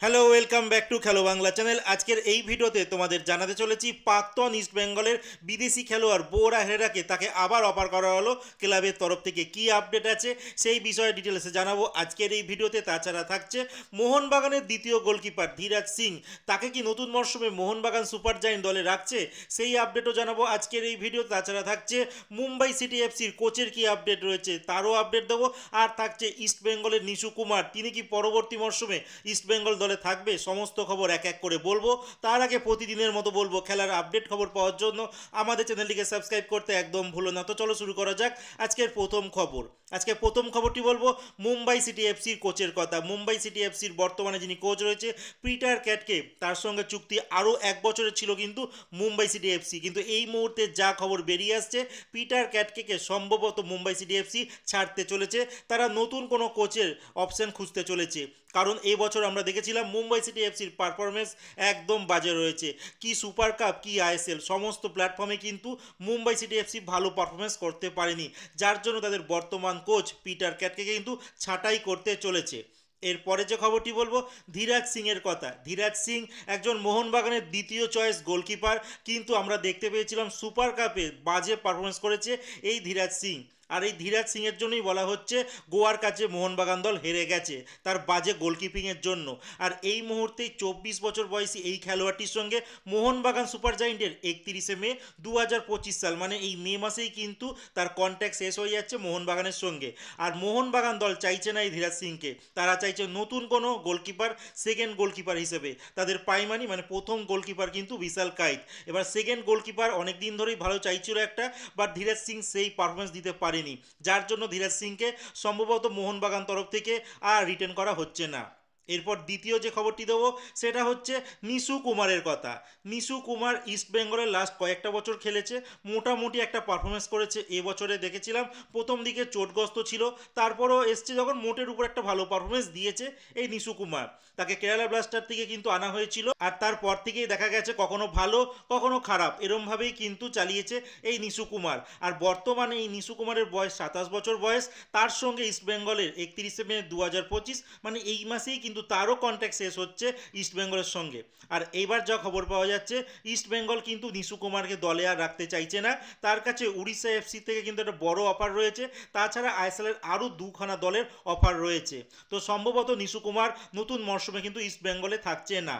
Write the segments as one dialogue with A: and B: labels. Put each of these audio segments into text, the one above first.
A: Hello, welcome back to খেলো Bangla channel. আজকের এই ভিডিওতে তোমাদের জানাতে চলেছি প্রাক্তন ইস্ট বেঙ্গলের বিদেশি খেলোয়াড় বোরা হেরেরাকে তাকে আবার অফার করা হলো ক্লাবের তরফ থেকে। কি আপডেট আছে সেই বিষয়ে ডিটেলসে জানাবো আজকের এই ভিডিওতে। তাছাড়া থাকছে মোহনবাগানের দ্বিতীয় গোলকিপার ধীরাজ সিং, তাকে কি নতুন মরশুমে মোহনবাগান সুপার জায়েন্ট দলে রাখছে সেই আপডেটও জানাবো আজকের এই ভিডিও। তাছাড়া থাকছে মুম্বাই সিটি এফসির কোচের কি আপডেট রয়েছে তারও আপডেট দেবো। আর থাকছে ইস্ট বেঙ্গলের নিশু কুমার, তিনি কি পরবর্তী মরশুমে ইস্ট বেঙ্গল দলে থাকবে, সমস্ত খবর এক এক করে বলবো। তার আগে প্রতিদিনের মতো বলবো খেলার আপডেট খবর পাওয়ার জন্য আমাদের চ্যানেলটিকে সাবস্ক্রাইব করতে একদম ভুলো না। তো চলো শুরু করা যাক আজকের প্রথম খবর। আজকে প্রথম খবরটি বলবো মুম্বাই সিটি এফসির কোচের কথা। মুম্বাই সিটি এফসির বর্তমানে যিনি কোচ রয়েছে পিটার ক্যাটকে, তার সঙ্গে চুক্তি আরও এক বছরের ছিল কিন্তু মুম্বাই সিটি এফসি, কিন্তু এই মুহূর্তে যা খবর বেরিয়ে আসছে পিটার ক্যাটকে সম্ভবত মুম্বাই সিটি এফসি ছাড়তে চলেছে। তারা নতুন কোনো কোচের অপশন খুঁজতে চলেছে, কারণ এই বছর আমরা দেখেছিলাম মুম্বাই সিটি এফসির পারফরমেন্স একদম বাজে রয়েছে। কি সুপার কাপ কি আইএসএল সমস্ত প্ল্যাটফর্মে কিন্তু মুম্বাই সিটি এফসি ভালো পারফরমেন্স করতে পারেনি, যার জন্য তাদের বর্তমান কোচ পিটার ক্যাটকে কিন্তু ছাঁটাই করতে চলেছে। এরপরে যে খবরটি বলবো ধীরাজ সিং এর কথা। ধীরাজ সিং একজন মোহনবাগানের দ্বিতীয় চয়েস গোলকিপার, কিন্তু আমরা দেখতে পেয়েছিলাম সুপার কাপে বাজে পারফরমেন্স করেছে এই ধীরাজ সিং। আর এই ধীরাজ সিংয়ের জন্যই বলা হচ্ছে গোয়ার কাছে মোহনবাগান দল হেরে গেছে তার বাজে গোলকিপিংয়ের জন্য। আর এই মুহূর্তেই 24 বছর বয়সী এই খেলোয়াড়টির সঙ্গে মোহনবাগান সুপার জায়েন্টের 31শে মে 2025 সাল, মানে এই মে মাসেই কিন্তু তার কন্ট্যাক্ট শেষ হয়ে যাচ্ছে মোহনবাগানের সঙ্গে। আর মোহনবাগান দল চাইছে না এই ধীরাজ সিংকে, তারা চাইছে নতুন কোনো গোলকিপার, সেকেন্ড গোলকিপার হিসেবে। তাদের প্রাইমারি মানে প্রথম গোলকিপার কিন্তু বিশাল কাইত, এবার সেকেন্ড গোলকিপার অনেক দিন ধরেই ভালো চাইছিল একটা, বাট ধীরাজ সিং সেই পারফরমেন্স দিতে পারে, যার জন্য ধীরাজ সিংকে সম্ভবত মোহনবাগান তরফ থেকে আর রিটেন করা হচ্ছে না। এরপর দ্বিতীয় যে খবরটি দেবো সেটা হচ্ছে নিশু কুমারের কথা। নিশু কুমার ইস্ট বেঙ্গলের লাস্ট কয়েকটা বছর খেলেছে, মোটামুটি একটা পারফরমেন্স করেছে। এবছরে দেখেছিলাম প্রথম দিকে চোটগ্রস্ত ছিল, তারপরও এসছে যখন মোটের উপর একটা ভালো পারফরমেন্স দিয়েছে এই নিশু কুমার। তাকে কেরালা ব্লাস্টার থেকে কিন্তু আনা হয়েছিল, আর তারপর থেকেই দেখা গেছে কখনো ভালো কখনো খারাপ এরমভাবেই কিন্তু চালিয়েছে এই নিশু কুমার। আর বর্তমানে এই নিশু কুমারের বয়স 27 বছর বয়স, তার সঙ্গে ইস্ট বেঙ্গলের 31শে মে 2025 মানে এই মাসেই কিন্তু তারও কন্ট্যাক্ট শেষ হচ্ছে ইস্ট বেঙ্গলের সঙ্গে। আর এইবার যা খবর পাওয়া যাচ্ছে ইস্ট বেঙ্গল কিন্তু নিশু কুমারকে দলে আর রাখতে চাইছে না, তার কাছে উড়িষ্যা এফসি থেকে কিন্তু একটা বড় অফার রয়েছে, তাছাড়া আইএসএলের আরও দুখানা দলের অফার রয়েছে। তো সম্ভবত নিশু কুমার নতুন মরশুমে কিন্তু ইস্ট বেঙ্গলে থাকছে না।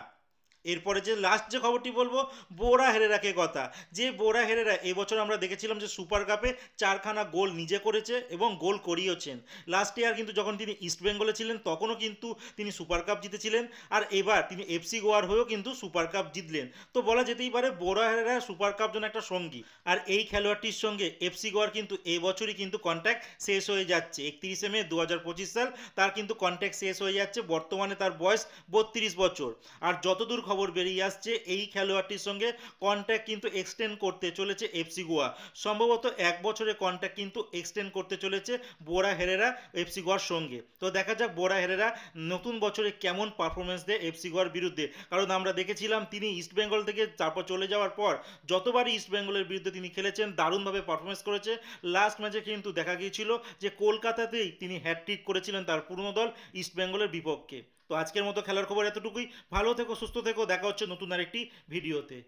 A: এরপরে যে লাস্ট যে খবরটি বলবো বোরা হেরেরাকে কথা। যে বোরা হেরেরা এবছর আমরা দেখেছিলাম যে সুপার কাপে 4খানা গোল নিজে করেছে এবং গোল করিয়েছেন। লাস্ট ইয়ার কিন্তু যখন তিনি ইস্ট বেঙ্গলে ছিলেন তখনও কিন্তু তিনি সুপার কাপ জিতেছিলেন, আর এবার তিনি এফসি গোয়ার হয়েও কিন্তু সুপার কাপ জিতলেন। তো বলা যেতেই পারে বোরা হেরেরা সুপার কাপ যেন একটা সঙ্গী। আর এই খেলোয়াড়টির সঙ্গে এফসি গোয়ার কিন্তু এবছরই কিন্তু কন্ট্যাক্ট শেষ হয়ে যাচ্ছে। 31শে মে 2025 সাল তার কিন্তু কন্ট্যাক্ট শেষ হয়ে যাচ্ছে। বর্তমানে তার বয়স 32 বছর। আর যতদূর খবর বেরিয়ে আসছে এই খেলোয়াড়টির সঙ্গে কন্ট্যাক্ট কিন্তু এক্সটেন্ড করতে চলেছে এফসি গোয়া। সম্ভবত 1 বছরের কন্ট্যাক্ট কিন্তু এক্সটেন্ড করতে চলেছে বোরা হেরেরা এফসি গোয়ার সঙ্গে। তো দেখা যাক বোরা হেরেরা নতুন বছরে কেমন পারফরমেন্স দেয় এফসি গোয়ার বিরুদ্ধে, কারণ আমরা দেখেছিলাম তিনি ইস্ট বেঙ্গল থেকে তারপর চলে যাওয়ার পর যতবারই ইস্ট বেঙ্গলের বিরুদ্ধে তিনি খেলেছেন দারুণভাবে পারফরমেন্স করেছে। লাস্ট ম্যাচে কিন্তু দেখা গিয়েছিল যে কলকাতাতেই তিনি হ্যাটট্রিক করেছিলেন তার পুরনো দল ইস্ট বেঙ্গলের বিপক্ষে। তো আজকের মতো খেলার খবর এতটুকুই। ভালো থেকো, সুস্থ থেকো, দেখা হচ্ছে নতুন আরেকটি ভিডিওতে।